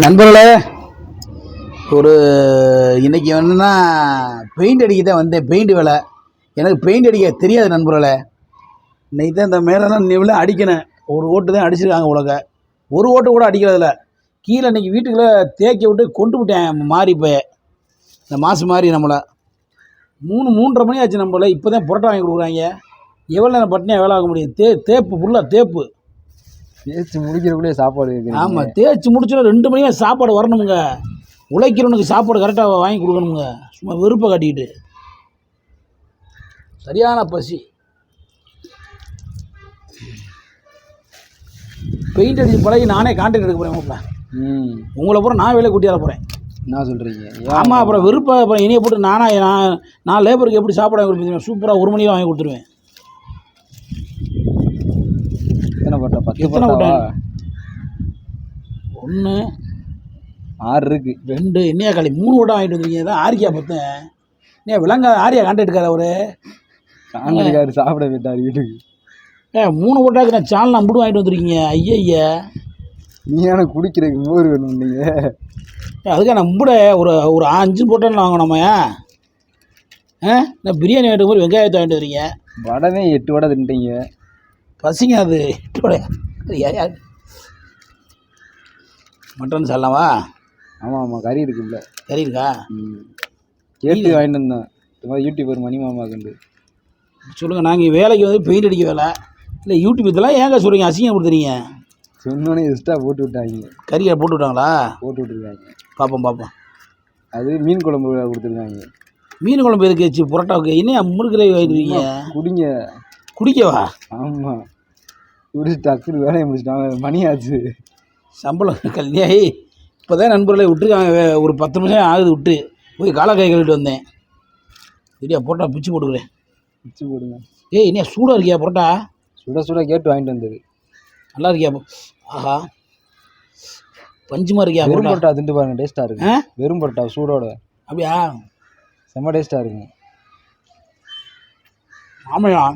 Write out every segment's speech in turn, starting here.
நண்பர்களே, ஒரு இன்றைக்கி என்னென்னா பெயிண்ட் அடிக்க தான் வந்தேன். பெயிண்ட் வேலை எனக்கு பெயிண்ட் அடிக்க தெரியாது நண்பர்களே. இன்றைக்கி தான் இந்த மேலெல்லாம் நிவில அடிக்கணும். ஒரு ஓட்டு தான் அடிச்சிருக்காங்க உலக. ஒரு ஓட்டு கூட அடிக்கிறதில்ல. கீழே இன்றைக்கி வீட்டுக்குள்ளே தேக்கி விட்டு கொண்டு விட்டேன். மாறி போய் இந்த மாதம் மாறி நம்மளை 3:30 மணி ஆச்சு நம்மள. இப்போ தான் புரோட்டா வாங்கி கொடுக்குறாங்க. எவ்வளோ நேரம் பட்டினியாக வேலை ஆக முடியும்? தேப்பு ஃபுல்லாக தேப்பு தேய்ச்சி முடிக்கிறக்குள்ளே சாப்பாடு. ஆமாம், தேய்ச்சி முடிச்சுன்னா 2 மணியாக சாப்பாடு வரணுமுங்க. உழைக்கிறவனுக்கு சாப்பாடு கரெக்டாக வாங்கி கொடுக்கணுமுங்க. சும்மா வெறுப்பை காட்டிக்கிட்டு சரியான பசி. பெயிண்ட் அடிச்சு பழகி நானே கான்ட்ராக்ட் எடுக்க போகிறேன். உங்களை பூரா நான் வேலை கூட்டியார போகிறேன். என்ன சொல்கிறீங்க? ஆமாம், அப்புறம் வெறுப்பை அப்புறம் இனியை போட்டு நான் லேபருக்கு எப்படி சாப்பாடு வாங்கி கொடுத்துருவேன்? சூப்பராக 1 மணியில் வாங்கி கொடுத்துருவேன். எத்தனை போட்டா? 10 போட்டா? 1 6 இருக்கு. 2 என்னையா காலி 3 ஓட்டம் வாங்கிட்டு வந்துருக்கீங்க. தான் ஆரியா பார்த்தேன். ஏன் விளங்கா ஆரியா கான்ட்ராக்ட் இருக்காரு அவரு? காங்கிருக்காரு சாப்பிட போயிட்டார் வீட்டுக்கு. 3 ஓட்டாக்கு நான் சால் அம்புடு வாங்கிட்டு வந்துருக்கீங்க. ஐயா நீ எனக்கு குடிக்கிறதுக்கு மோர் வேணும். நீங்கள் அதுக்காக நான் மும்பட ஒரு 5 போட்டோன்னு வாங்க நம்ம. நான் பிரியாணி வாங்கிட்டு போய் வெங்காயத்தை வாங்கிட்டு வரீங்க. வடவே 8 வடை தின்ட்டீங்க. பசிங்க அது 8 வடை. யார் மட்டன் சாப்பிடலாமா? ஆமாம் ஆமாம், கறி இருக்குல்ல. கறி இருக்கா? கேட்டு வாங்கிட்டு வந்தேன். இந்த மாதிரி யூடியூபர் மணி மாமாக்குண்டு சொல்லுங்கள். நாங்கள் வேலைக்கு வந்து பெயிண்ட் அடிக்க வேலை இல்லை. யூடியூப் இதெல்லாம் ஏங்க சொல்கிறீங்க? அசிங்கம் கொடுத்துறீங்க. சொன்னோன்னே எக்ஸ்ட்ரா போட்டு விட்டாங்க. கறியை போட்டு விட்டாங்களா? போட்டு விட்டுருக்காங்க. பார்ப்போம். அது மீன் குழம்பு கொடுத்துருக்காங்க. மீன் குழம்பு எதுக்கு? புரோட்டாவுக்கு என்ன முறுக்கிற வாங்கிடுவீங்க? குடிக்கவா? ஆமாம், குடிச்சு டக்குனு வேலையை முடிச்சுட்டாங்க. மணி ஆச்சு. சம்பளம் கல்யாணி இப்போ தான் நண்பர்களை விட்டுருக்காங்க. ஒரு 10 நிமிஷம் ஆகுது விட்டு போய் காலை கை கழுவிட்டு வந்தேன். சரியா புரோட்டா பிச்சு போட்டுக்கிறேன். பிச்சு போடுங்க. என்ன சூடாக இருக்கியா புரோட்டா? சுட கேட்டு வாங்கிட்டு வந்தது. நல்லா இருக்கியா? ஆஹா, பஞ்சுமா இருக்கியா? வெறும் பரோட்டா திண்டு பாருங்க, டேஸ்ட்டாக இருக்கு. வெறும் பரோட்டா சூடோட. அப்படியா? செம்ம டேஸ்ட்டாக இருக்குங்க. ஆமையா?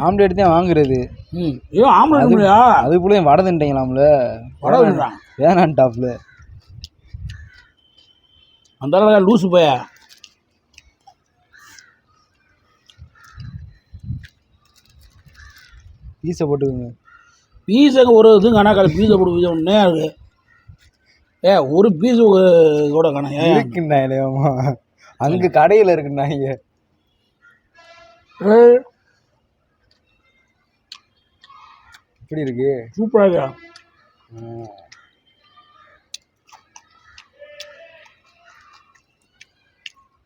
ஆம்லேட் தான் வாங்குறது. ஏன் ஆம்லேட் இல்லையா? அதுக்குள்ளே வடை தின்ட்டீங்களாம்ல. வடை தின்றான் வேணான் டாப்ல. அந்த அளவுக்கு லூசு போய. பீஸை போட்டுக்கோங்க. பீஸுக்கு ஒரு இதுங்க ஆனால் காலை பீஸை போட்டு பீஸை ஒன்றே இருக்குது. ஒரு பீஸு கூட காணும் இருக்குண்ணா. அங்கே கடையில் இருக்குண்ணாங்க. எப்படி இருக்கு? சூப்பராக இருக்கா?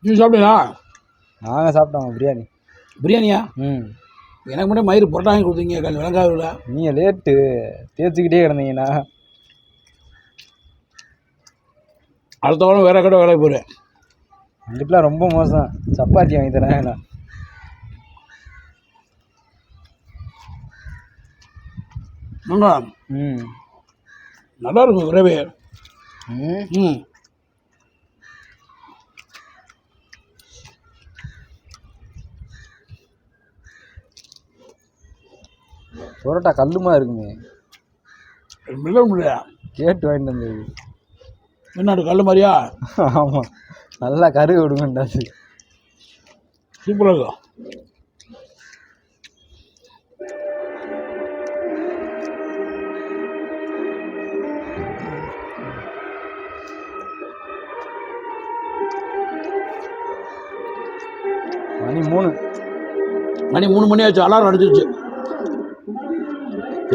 நீ சாப்பிட்டீங்களா? நாங்கள் சாப்பிட்டோம் பிரியாணியா? எனக்கு மட்டும் மயிறு புரோட்டா வாங்கி கொடுத்தீங்க. விளங்காதுல நீங்கள் லேட்டு தேய்ச்சிக்கிட்டே கிடந்தீங்கன்னா அடுத்த வாரம் வேறு கடை வேலைக்கு போகிறேன். அங்கிட்டலாம் ரொம்ப மோசம். சப்பாத்தி வாங்கி தரேன். நல்லா இருக்கும் கிரேவி. புரோட்டா கல்லுமா இருக்குமே. முடியா கேட்டு வாங்கிட்டு வந்தது. என்ன கல் மாதிரியா? ஆமாம், நல்லா கரு விடுங்கண்டாச்சு. சூப்பராக இருக்கும். மணி 3 மணி ஆச்சு. அலாரம் அடிச்சிருச்சு.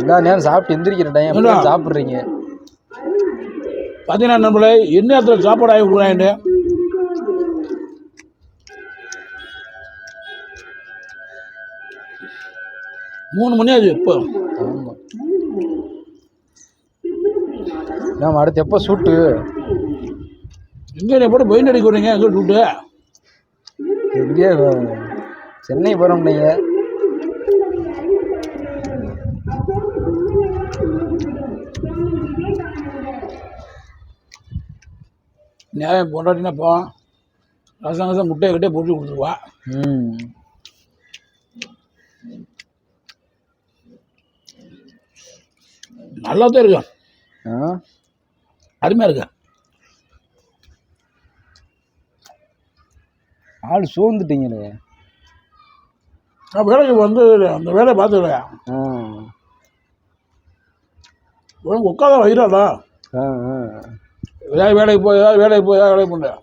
எல்லா நேரம் சாப்பிட்டு எந்திரிக்கிற டைம் சாப்பிட்றீங்க. பார்த்தீங்கன்னா நம்மள என்ன நேரத்தில் சாப்பாடு ஆகி கொடுக்குறாங்க. மூணு மணி ஆச்சு இப்போ. ஆமாம், நாம் அடுத்து எப்போ சூட்டு? எங்கே போட்டு பெயிண்ட் அடிக்க விட்றீங்க? எங்கே சூட்டு? எங்கேயே சென்னை போகிறோம். நீங்கள் நியாயம் பொண்டாட்டினா ரசம் முட்டையை கிட்டே போட்டு கொடுத்துருவா. நல்லா தான் இருக்கு, ஆ அருமையாக இருக்கு. ஆள் சோர்ந்துட்டீங்களே. நான் வேலைக்கு வந்து அந்த வேலையை பார்த்துக்கிறேன். ஆ உட்காத வயிறாடா, ஆ ஆ ஏதாவது வேலைக்கு போய் வேலைக்கு பண்ணேன்.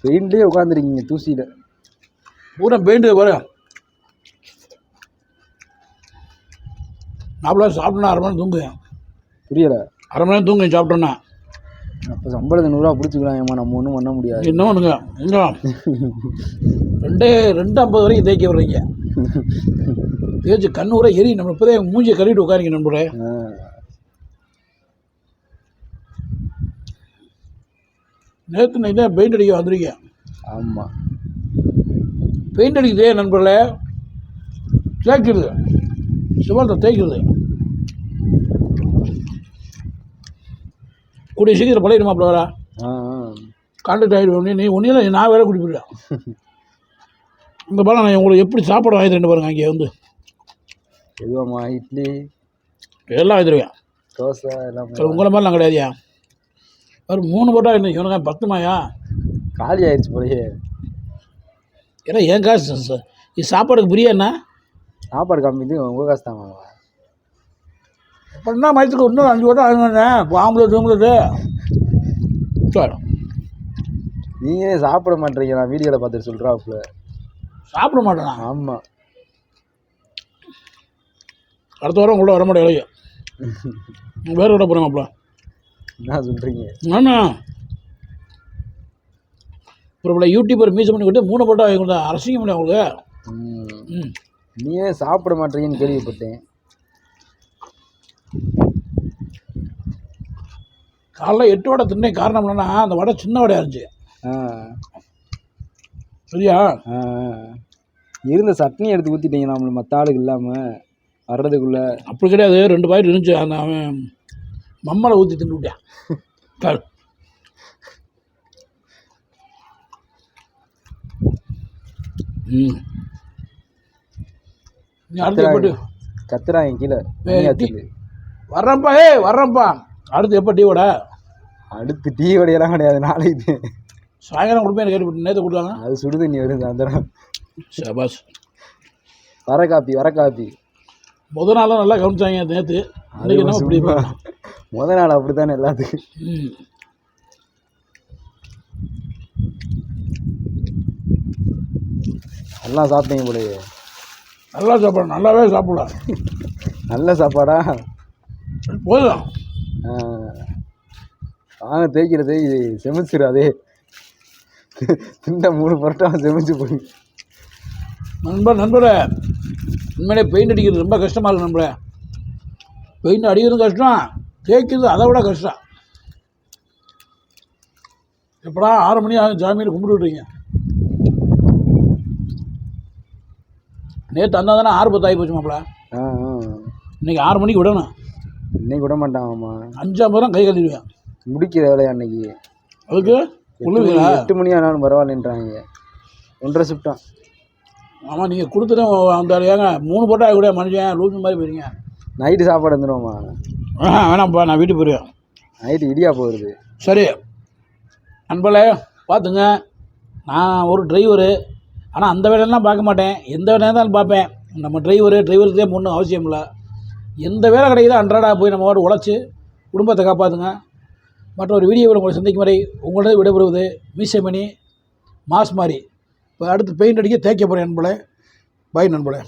பெயின்லேயே உட்காந்துருக்கீங்க தூசியில். பூரா பெயிண்ட் வரும். நாற்பது சாப்பிட்டேன்னா அரை மணி நேரம் தூங்குவேன். புரியலை. அரை மணி நேரம் தூங்குவேன் சாப்பிட்டேன்னா. அப்போ சம்பளத்தை 100 ரூபா பிடிச்சிக்கலாம்மா, நம்ம ஒன்றும் பண்ண முடியாது. என்ன ஒன்றுங்க எங்க 250 வரைக்கும் தேய்க்க வர்றீங்க. தேய்ச்சி கண்ணு கூட எரி. நம்ம இப்போதே மூஞ்சியை கழுவிட்டு உட்காரிங்க நண்பரே. நேற்று நைட்டு தான் பெயிண்ட் அடிக்க வந்துருக்கேன். ஆமாம், பெயிண்ட் அடிக்குதே நண்பர்களே, தேய்க்கிறது, சிவத்தை தேய்க்கிறது. கூடிய சீக்கிரம் பழையிடுமா அப்படி வரா கான்டாக்ட் ஆகிடுவோம். நீ ஒன்றும் நான் வேலை குடிப்பிடுவேன். இந்த பாலம் நான் உங்களுக்கு எப்படி சாப்பாடு வாங்கி தரேன் பாருங்க. அங்கே வந்து எதுவாம்மா, இட்லி எல்லாம் வாங்கிடுவேன். தோசை எல்லாம். உங்களை மாதிரிலாம் கிடையாதுயா. ஒரு 3 போட்டால் என்ன இவனுங்க 10மாயா? காலி ஆயிடுச்சு போலயே. ஏன்னா என் காசு இது சாப்பாடுக்கு பிரியாண்ணா. சாப்பாடு கம்மி உங்கள் காசு தாங்க. அப்படின்னா மயத்துக்கு இன்னும் 5 போட்டால் வாங்கினேன். ஆம்பளை ஆம்பளை சார் நீங்கள் சாப்பிட மாட்டீங்க. நான் வீடியோவில் பார்த்துட்டு சொல்கிறாப்புல. சாப்பிட மாட்டேனா? ஆமாம், அடுத்த வாரம் கூட வர மாட்டேன் வேலைக்கு. வேறு விட போகிறேன் அப்பல. என்ன சொல்கிறீங்க? ஆனா ஒரு யூடியூபர் மீசை பண்ணி விட்டு 3 போட்டால் வாங்கி கொடுத்தேன். அரசிங்க முடியும் அவங்களுக்கு. நீயே சாப்பிட மாட்டீங்கன்னு கேள்விப்பட்டேன். காலைல 8 வடை தின்னே. காரணம் என்னன்னா அந்த வடை சின்ன வடையாக இருந்துச்சு. சரியா? இருந்த சட்னி எடுத்து ஊற்றிட்டீங்க நம்மள மற்ற ஆளுக்கு இல்லாமல் வர்றதுக்குள்ளே. அப்படி கிடையாது, 2 பாக்கெட் இருந்துச்சு. அந்த அவன் மம்மலை ஊற்றி தின்னு விட்டேன். நீ அடுத்து போட்டு கத்துறாங்க கீழே. வர்றப்பா வர்றப்பா. அடுத்து எப்போ டீ வடை? அடுத்து டீ வடையெல்லாம் கிடையாது, நாளைக்கு சாயங்காலம் கொடுப்பேன் கேட்டு நேற்று கொடுத்தாங்க. அது சுடு தண்ணி வரும் சாயந்தரம். சபாஸ். வர காப்பி முதல் நாளும் நல்லா கவனிச்சாங்க. நேற்று இன்னைக்கு என்ன இப்படி? முதல் நாள் அப்படி தானே எல்லாத்துக்கும். நல்லா சாப்பிட்டீங்க போலயே. நல்லா சாப்பிட, நல்லாவே சாப்பிடலாம். நல்ல சாப்பாடா போதும். வாங்க தேய்க்கிறது செமிச்சிரு. அதே இந்த 3 பரோட்டா செமிச்சு போய். நண்பரே உண்மையிலே பெயிண்ட் அடிக்கிறது ரொம்ப கஷ்டமாக இருக்குது நண்பரே. பெயிண்ட் அடிக்கிறது கஷ்டம், தேய்க்கிறது அதை விட கஷ்டம். எப்படா 6 மணி ஆகும் சாமியில் கும்பிட்டு விட்றீங்க. நேற்று அந்த தானே 6:10 ஆகி போச்சு மாப்பிள்ள. இன்றைக்கி 6 மணிக்கு விடணும். இன்னைக்கு விட மாட்டாங்கம்மா. 5:50 தான் கை கழுவிடுவேன். முடிக்கிற வேலையா அன்னைக்கு? அதுக்கு 8 மணி ஆனாலும் பரவாயில்லன்றாங்க. 1.5 ஷிஃப்ட்டான். ஆமாம், நீங்கள் கொடுத்துட்டு அந்த ஏங்க 3 போட்டா கூட மனுஷன் லூஸ் மாதிரி போயிருங்க. நைட்டு சாப்பாடு வந்துடுவோம்மா? வேணாம்ப்பா, நான் வீட்டுக்கு போயிடுவேன். நைட்டு இடியா போகுது. சரி நண்பர்களே பார்த்துங்க, நான் ஒரு டிரைவரு. ஆனால் அந்த வேலையெல்லாம் பார்க்க மாட்டேன், எந்த வேலையாக இருந்தாலும் பார்ப்பேன். நம்ம டிரைவருக்கு தான் ஒன்றும் அவசியம் இல்லை. எந்த வேலை கிடைக்குதோ அன்றாட போய் நம்ம வாட்டு உழைச்சி குடும்பத்தை காப்பாற்றுங்க. மற்ற ஒரு வீடியோவில் உங்களை சந்திக்கும் வரை உங்களோட விடைபெறுவது மீசைமணி மாஸ் மாதிரி. இப்போ அடுத்து பெயிண்ட் அடிக்க தேய்க்க போகிறேன் நண்பர்களே. பாய் நண்பர்களே.